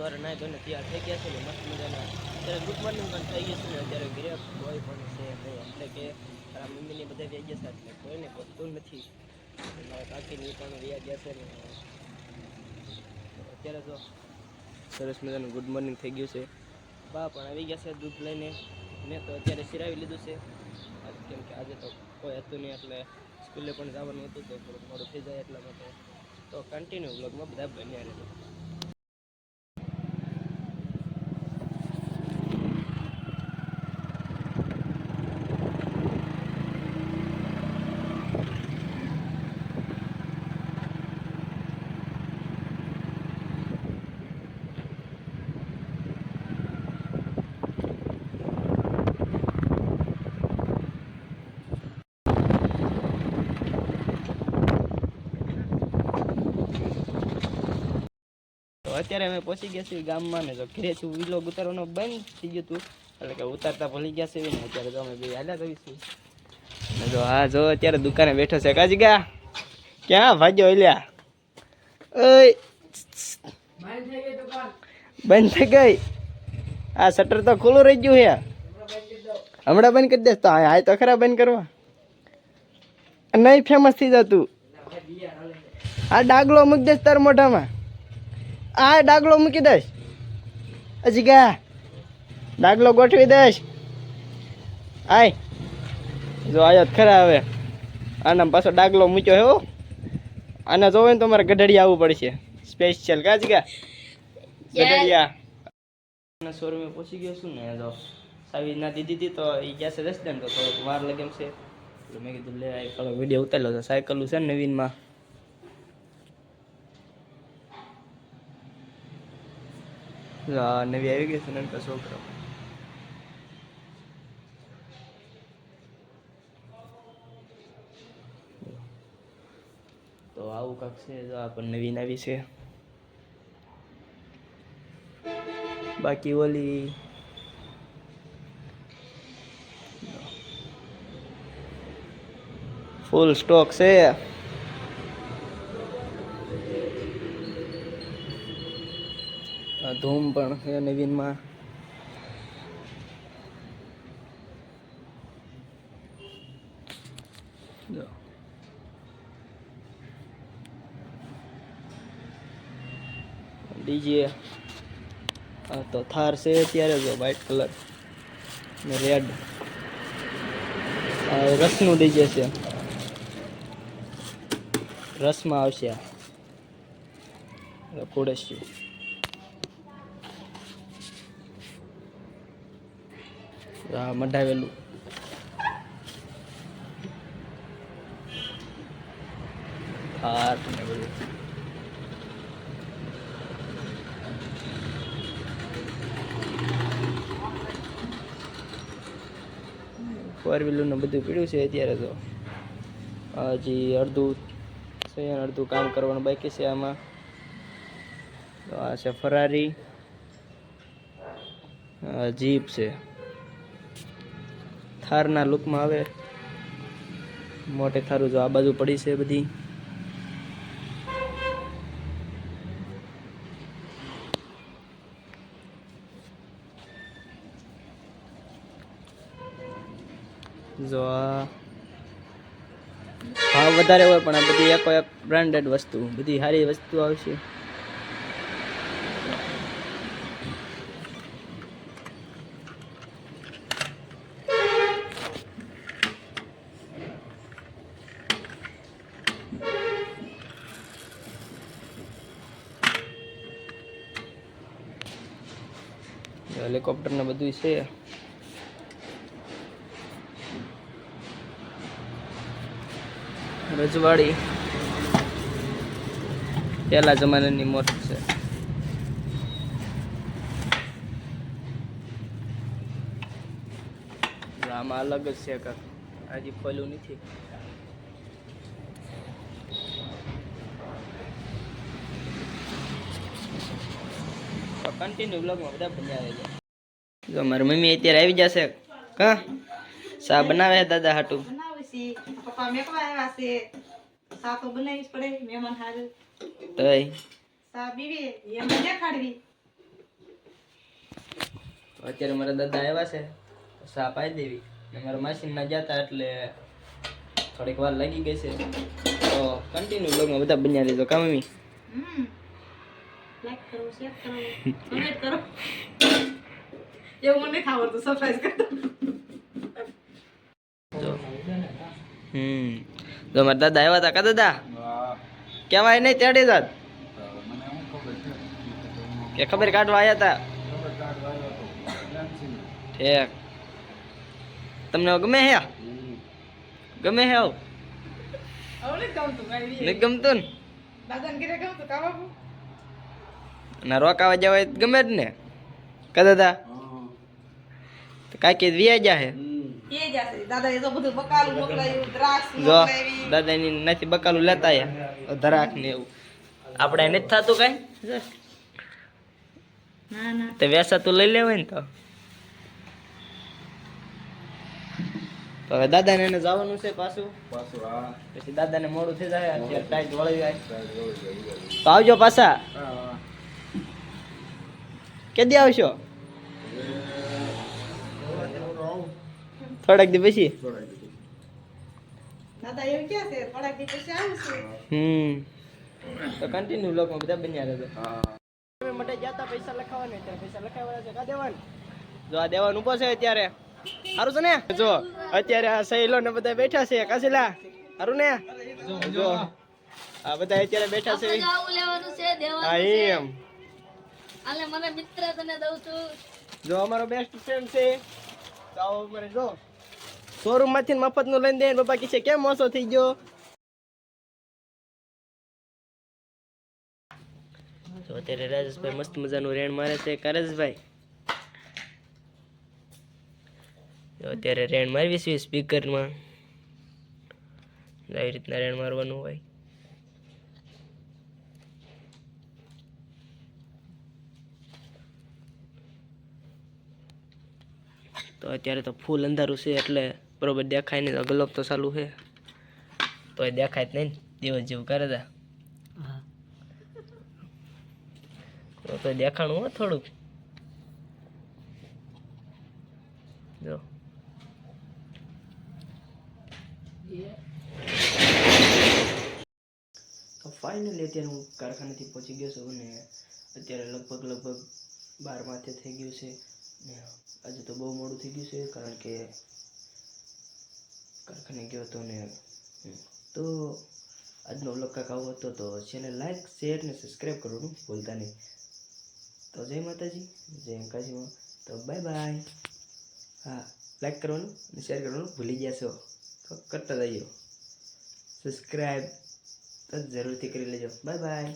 સવારે નાઈ ધોઈને તૈયાર થઈ ગયા છે ને મસ્ત મજાના અત્યારે ગુડ મોર્નિંગ પણ થઈ ગયું છે ને અત્યારે ઘરે કોઈ પણ છે નહીં એટલે કે મારા મમ્મીને બધા વ્યા ગયા છે એટલે કોઈને પહોંચતું નથી મારા કાકીની પણ વ્યા ગયા છે ને અત્યારે તો સરસ મજાનું ગુડ મોર્નિંગ થઈ ગયું છે બા પણ આવી ગયા છે દૂધ લઈને મેં તો અત્યારે સિરાવી લીધું છે કેમ કે આજે તો કોઈ હતું નહીં એટલે સ્કૂલે પણ જવાનું હતું તો થોડું મોડું થઈ જાય એટલા માટે તો કન્ટિન્યુ બ્લોગમાં બધા બન્યા રહેજો અત્યારે અમે પહોંચી ગયા છીએ ગામમાં ને તો ઘરેથી વિલોગ ઉતારવાનો બંધ થઈ ગયું હતું એટલે કે ઉતારતા ભૂલી ગયા છે ને અત્યારે તો અમે બે હાલ્યા જઈશું ને જો હા જો અત્યારે દુકાને બેઠો છે કાજીગા ક્યાં ભાગ્યો એલ્યા ઓય બંધ થઈ ગઈ આ શટર તો ખુલ્લું રહી ગયું છે હમણાં બંધ કરી દેસ તો હા તો ખરા બંધ કરવા નહીં ફેમસ થઈ જતું આ ડાગલો મૂકી દેસ તાર મોઢામાં આ ડાગલો મૂકી દઈશ હજી ગયા ડાગલો ગોઠવી દઈશ આય જો આયો ખરા હવે આના પાછો ડાગલો મૂક્યો હે આને જોવે ને તો મારે ગઢડિયા આવવું પડશે સ્પેશિયલ કાજ ગયા ગઢડિયા શોરૂમે પહોંચી ગયો છું ને જો સાવી ના દીધી હતી તો એ ગયા છે રસ્તે તો થોડોક વાર લાગે એમ છે એટલે મેં કીધું લે થોડો વિડીયો ઉતારેલો છે સાયકલું છે ને નવીનમાં નવી આવી ગઈ છે ને છોકરો તો આવું કાંક છે જો આ પણ નવીન આવી છે બાકી ઓલી ફૂલ સ્ટોક છે ધૂમ પણ છે નવીનમાં ડીજે તો થાર છે અત્યારે જો વ્હાઈટ કલર ને રેડ રસનું ડીજે છે રસમાં આવશે કોડેશ્યું મઢાવેલું થાર ને બધું ફોર વ્હીલર ને બધું પીડ્યું છે અત્યારે તો હજી અડધું છે અડધું કામ કરવાનું બાકી છે આમાં તો આ છે ફરારી જીપ છે થારના લુકમાં આવે મોટે થારું જો આ બાજુ પડી છે બધી જો આ ભાવ વધારે હોય પણ આ બધી એક બ્રાન્ડેડ વસ્તુ બધી સારી વસ્તુ આવશે હેલિકોપ્ટર ને બધું છે રજવાડી પહેલા જમાનાની મોટર છે આમાં અલગ જ છે કાંક હજી ખોલ્યું નથી કન્ટિન્યુ બ્લોગમાં બધા બન્યા રહેજો જો મારી મમ્મી અત્યારે આવી જશે કા સા બનાવે દાદા હાટું પપ્પા મેકવા આવ્યા છે સા તો બનાવી જ પડે મહેમાન હારે તઈ સા પીવી એમને દેખાડવી અત્યારે મારા દાદા આવ્યા છે સા પાઈ દેવી ને મારા માસી ના જતા એટલે થોડીક વાર લાગી ગઈ છે તો કન્ટિન્યુ બ્લોગમાં બધા બન્યા રહેજો કા મમ્મી લાઈક કરો શેર કરો કમેન્ટ કરો એવું મને ખાવ તો સરપ્રાઈઝ કરતો તો મારા દાદા આવ્યા હતા કા દાદા કેવાય નહીં તેડી જાત કે ખબર કાઢવા આવ્યા હતા ઠીક તમને ગમે હે ગમે હે આવું આવડે ગમતું કાઈ નહીં ગમતું ને દાદાને ઘરે ગમતું કા બાપુ ના રોકાવા જવાય તો ગમે જ ને કા દાદા તો કાંઈક વ્યાજ હે એ જાશે દાદા એ તો બધું બકાલું મોકલાયું દ્રાક્ષ જો મોકલાવી દાદાની નથી બકાલું લેતા આયા ધરાક ને એવું આપણે નથી થતું કાંઈ ના ના તો વેસાતું લઈ લેવાય ને તો હવે દાદાને એને જવાનું છે પાછું પછી દાદાને મોડું થઈ જાય અત્યારે ટાઈટ વળી જાય તો આવજો પાછા કેદી આવશો થોડાક દી પછી દાદા એવું ક્યાં છે થોડાક દી પછી આવશે તો કન્ટિન્યુ બ્લોગમાં બધા બન્યા રહેજો તમે માટે જાતા પૈસા લખાવાને ત્યારે પૈસા લખાવવાના છે કા દેવાન જો આ દેવાન ઉભો છે અત્યારે સારું છે ને જો અત્યારે આ સહેલો ને બધા બેઠા છે કાસેલા સારું ને જો આ બધા અત્યારે બેઠા છે જાવું લેવાનું છે દેવાનું હા છે એમ આલે મને મિત્ર તને દઉં છું જો અમારો બેસ્ટ ફ્રેન્ડ છે તો આવો અમારે જો શોરૂમ માંથી મફત નું લઈને દે બાપા કે છે કેમ મોસો થઈ ગયો તો અત્યારે રાજેશભાઈ મસ્ત મજાનું રેણ મારે છે કરેશભાઈ તો અત્યારે રેણ મારવી છે સ્પીકરમાં આવી રીતના રેણ મારવાનું હોય તો અત્યારે તો ફૂલ અંધારું છે એટલે બરોબર દેખાય નહીં ગલોબ તો ચાલુ છે તો એ દેખાય જ નહીં દિવસ જેવું કરે તા તો દેખાણું હો થોડુંક જો તો ફાઇનલી અત્યારે હું કારખાનેથી પહોંચી ગયો છું અને અત્યારે લગભગ 12 માથે થઈ ગયું છે ને આજે તો બહુ મોડું થઈ ગયું છે કારણ કે કારખાને ગયો હતો ને તો આજનો વ્લોગ કાંઈક આવો હતો તો ચેનલ લાઈક શેર ને સબસ્ક્રાઈબ કરવાનું ભૂલતા નહીં તો જય માતાજી જય અંકાજીમાં તો બાય બાય હા લાઈક કરવાનું અને શેર કરવાનું ભૂલી ગયા છો તો કરતા જઈઓ સબસ્ક્રાઈબ તો જરૂરથી કરી લેજો બાય બાય